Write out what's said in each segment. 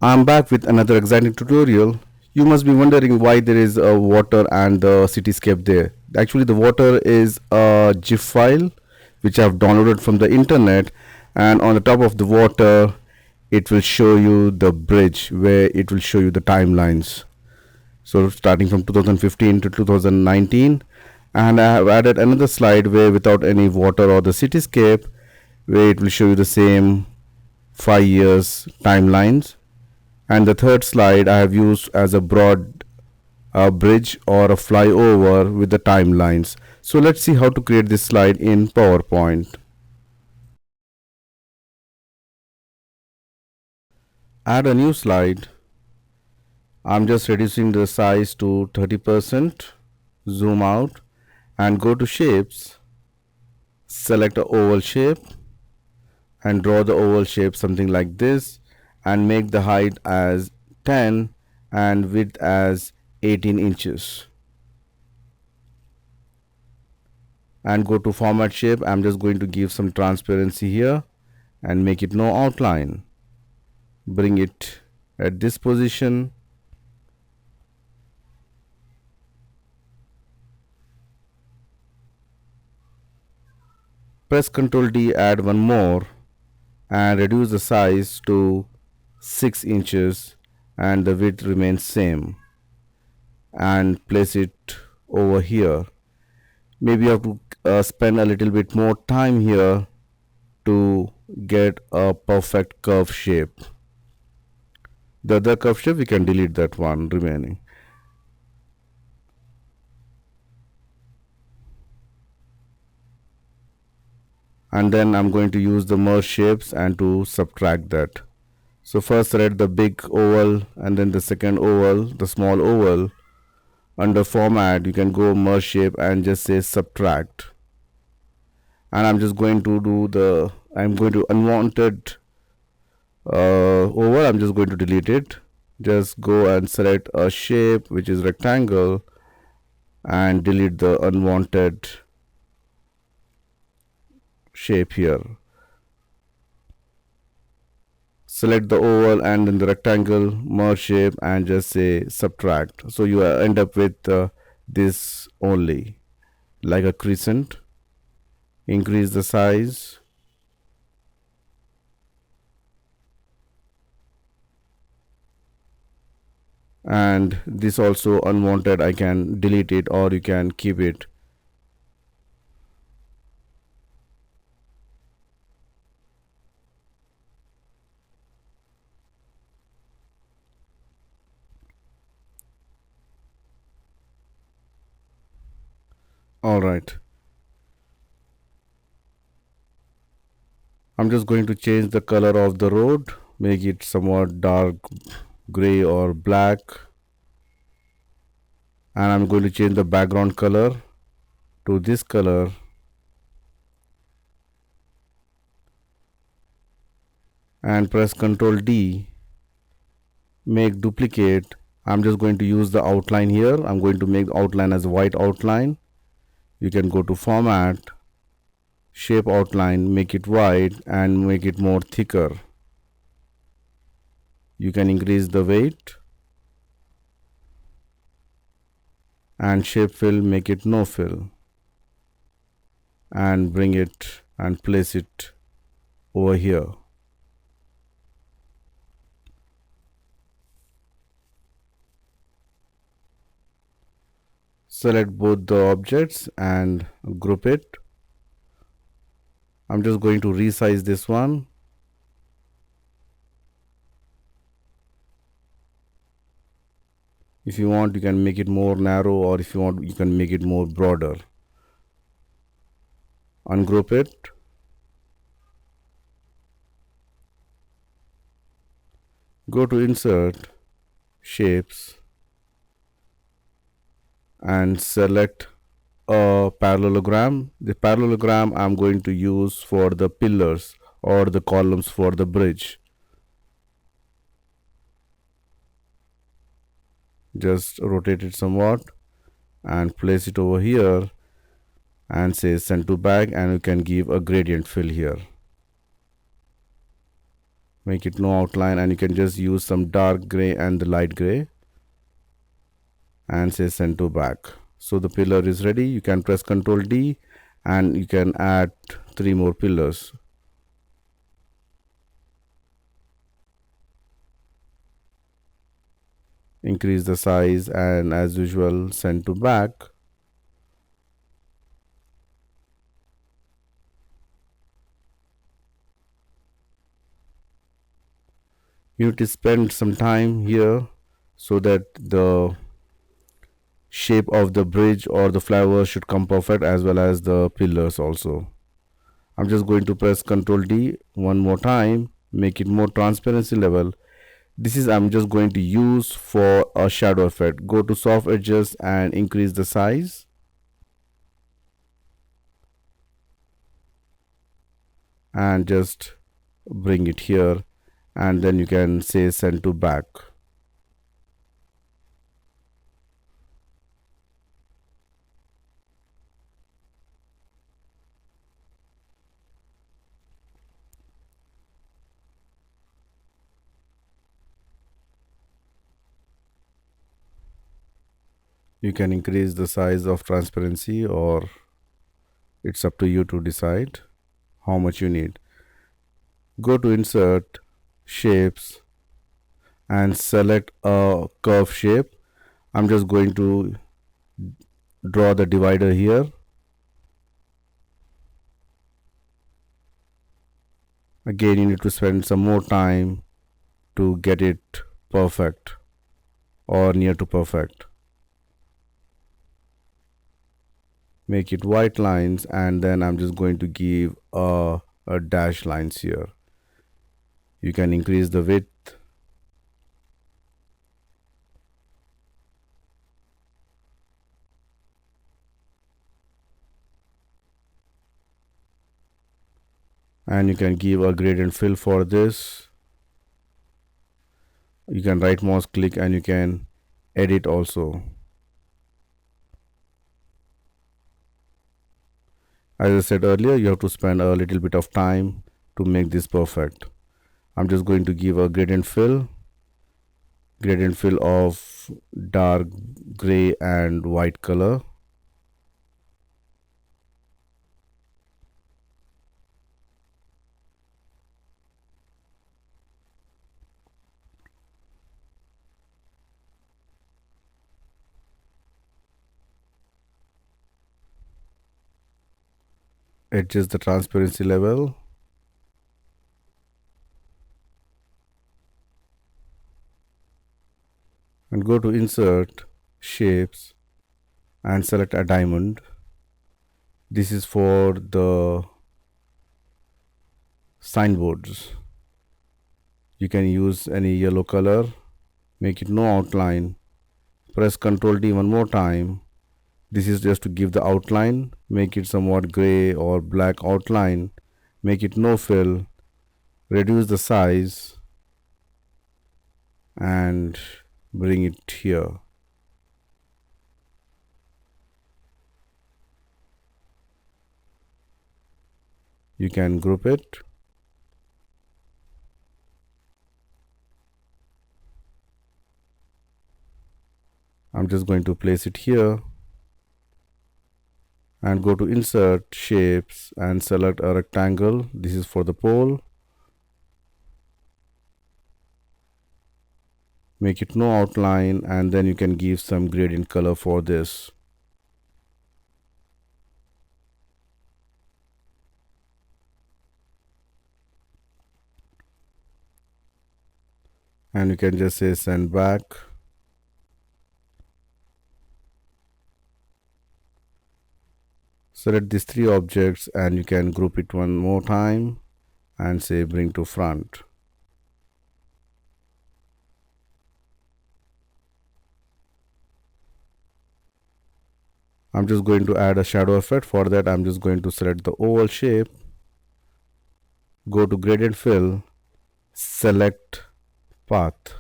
I'm back with another exciting tutorial. You must be wondering why there is a water and the cityscape there. Actually, the water is a GIF file which I've downloaded from the internet, and on the top of the water, it will show you the bridge where it will show you the timelines. So, starting from 2015 to 2019, and I have added another slide where without any water or the cityscape, where it will show you the same 5 years timelines. And the third slide I have used as a broad bridge or a flyover with the timelines. So let's see how to create this slide in PowerPoint. Add a new slide. I'm just reducing the size to 30%. Zoom out and go to shapes. Select a oval shape and draw the oval shape something like this, and make the height as 10 and width as 18 inches. And go to format shape. I'm just going to give some transparency here and make it no outline. Bring it at this position. Press Ctrl D, add one more and reduce the size to 6 inches and the width remains same, and place it over here. Maybe you have to spend a little bit more time here to get a perfect curve shape. The other curve shape, we can delete that one remaining. And then I'm going to use the merge shapes and to subtract that. So first select the big oval and then the second oval, the small oval. Under format, you can go merge shape and just say subtract. And I'm just going to I'm going to unwanted oval, I'm just going to delete it. Just go and select a shape which is rectangle and delete the unwanted shape here. Select the oval and then the rectangle, merge shape and just say subtract. So you end up with this only, like a crescent. Increase the size. And this also unwanted, I can delete it or you can keep it. All right. I'm just going to change the color of the road, make it somewhat dark gray or black. And I'm going to change the background color to this color. And press Ctrl D, make duplicate. I'm just going to use the outline here. I'm going to make the outline as a white outline. You can go to format, shape outline, make it white and make it more thicker. You can increase the weight and shape fill, make it no fill, and bring it and place it over here. Select both the objects and group it. I'm just going to resize this one. If you want, you can make it more narrow, or if you want, you can make it more broader. Ungroup it. Go to insert, shapes, and select a parallelogram. The parallelogram I'm going to use for the pillars or the columns for the bridge. Just rotate it somewhat and place it over here and say send to back, and you can give a gradient fill here. make it no outline, and you can just use some dark gray and the light gray and say send to back. So the pillar is ready. You can press Ctrl D and you can add 3 more pillars. Increase the size and as usual send to back. You need to spend some time here so that the shape of the bridge or the flower should come perfect, as well as the pillars also. I'm just going to press Ctrl D one more time, make it more transparency level. This is I'm just going to use for a shadow effect. Go to soft edges and increase the size. And just bring it here, and then you can say send to back. You can increase the size of transparency, or it's up to you to decide how much you need. Go to insert, shapes, and select a curve shape. I'm just going to draw the divider here. Again, you need to spend some more time to get it perfect or near to perfect. Make it white lines, and then I'm just going to give a dash lines here. You can increase the width. And you can give a gradient fill for this. You can right mouse click and you can edit also. As I said earlier, you have to spend a little bit of time to make this perfect. I'm just going to give a gradient fill of dark gray and white color. Adjust the transparency level. And go to insert, shapes, and select a diamond. This is for the signboards. You can use any yellow color. Make it no outline. Press Ctrl D one more time. This is just to give the outline. Make it somewhat gray or black outline. Make it no fill. Reduce the size and bring it here. You can group it. I'm just going to place it here and go to insert, shapes, and select a rectangle. This is for the pole. Make it no outline, and then you can give some gradient color for this. And you can just say send back. Select these 3 objects and you can group it one more time and say bring to front. I'm just going to add a shadow effect. For that, I'm just going to select the oval shape, go to gradient fill, select path.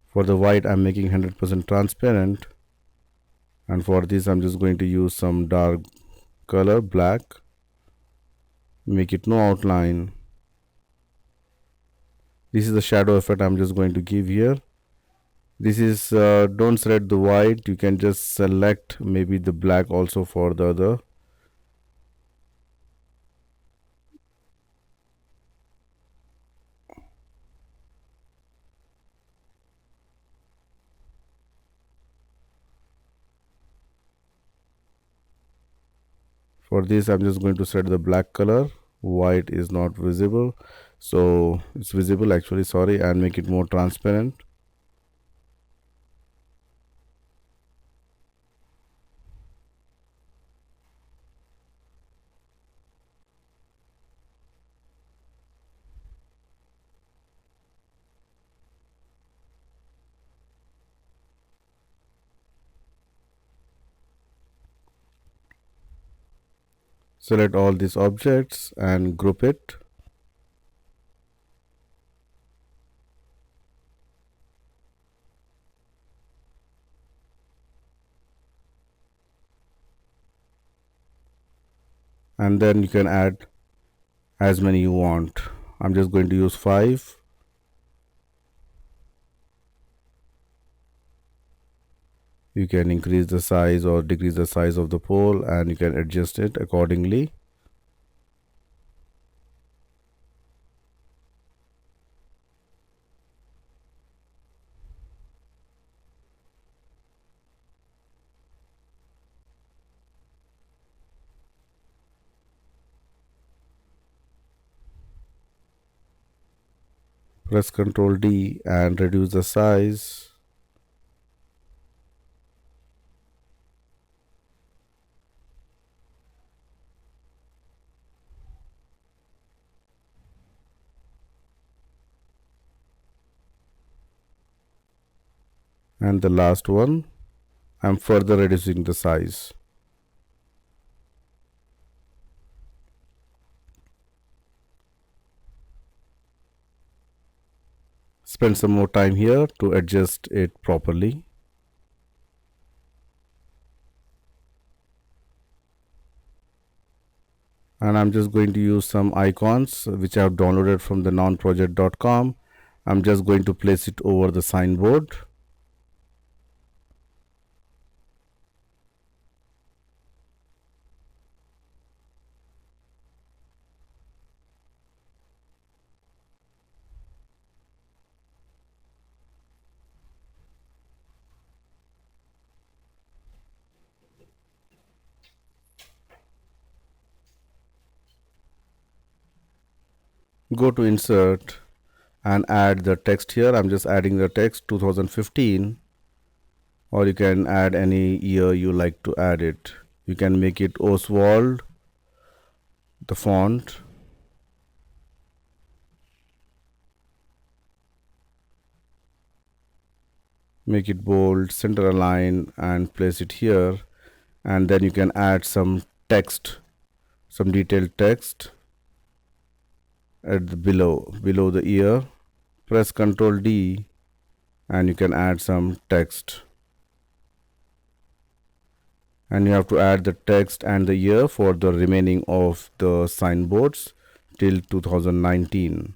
For the white, I'm making 100% transparent, and for this I'm just going to use some dark color black, make it no outline. This is the shadow effect I'm just going to give here. This is don't select the white, you can just select maybe the black also for the other. For this I'm just going to set the black color. White is not visible, so it's visible actually, sorry, and make it more transparent. Select all these objects and group it. And then you can add as many you want. I'm just going to use 5. You can increase the size or decrease the size of the pole, and you can adjust it accordingly. Press Ctrl D and reduce the size. And the last one, I'm further reducing the size. Spend some more time here to adjust it properly. And I'm just going to use some icons which I have downloaded from the nonproject.com. I'm just going to place it over the signboard. Go to insert and add the text here. I'm just adding the text 2015, or you can add any year you like to add it. You can make it Oswald, the font. Make it bold, center align, and place it here. And then you can add some text, some detailed text at the below the year. Press Ctrl D and you can add some text. And you have to add the text and the year for the remaining of the signboards till 2019.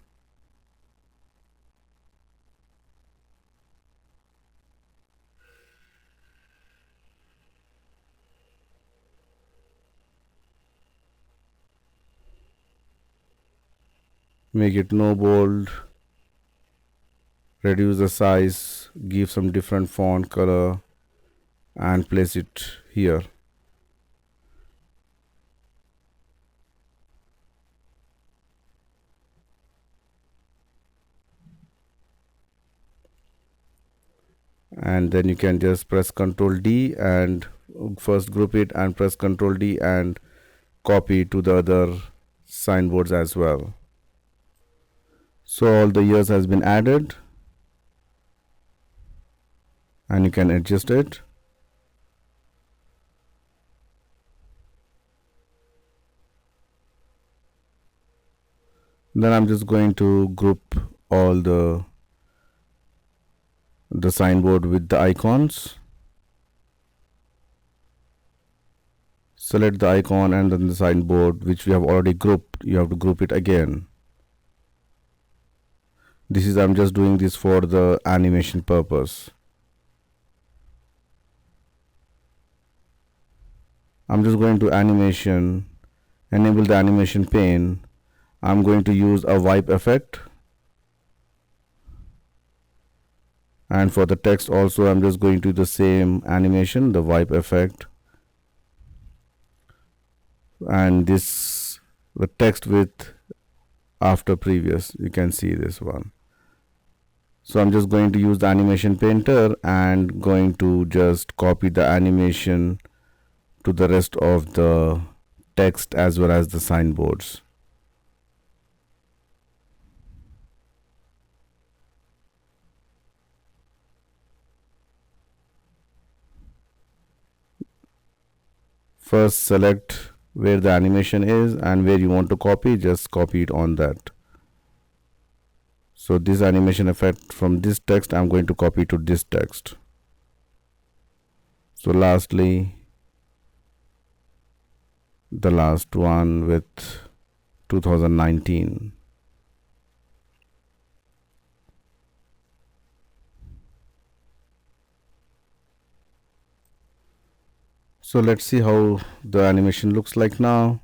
Make it no bold, reduce the size, give some different font color and place it here. And then you can just press Ctrl D and first group it and press Ctrl D and copy to the other signboards as well. So all the years has been added and you can adjust it. Then I'm just going to group all the signboard with the icons. Select the icon and then the signboard which we have already grouped. You have to group it again. This is, I'm just doing this for the animation purpose. I'm just going to animation, enable the animation pane. I'm going to use a wipe effect. And for the text also, I'm just going to the same animation, the wipe effect. And this, the text with after previous, you can see this one. So I'm just going to use the animation painter and going to just copy the animation to the rest of the text as well as the signboards. First select where the animation is and where you want to copy, just copy it on that. So this animation effect from this text I'm going to copy to this text. So lastly, the last one with 2019. So let's see how the animation looks like now.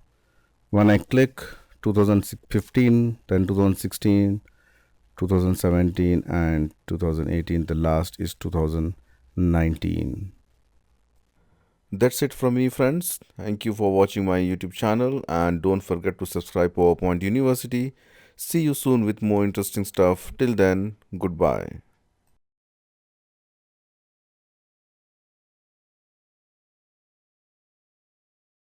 When I click 2015, then 2016, 2017 and 2018, the last is 2019. That's it from me, friends. Thank you for watching my YouTube channel and don't forget to subscribe PowerPoint University. See you soon with more interesting stuff. Till then, goodbye.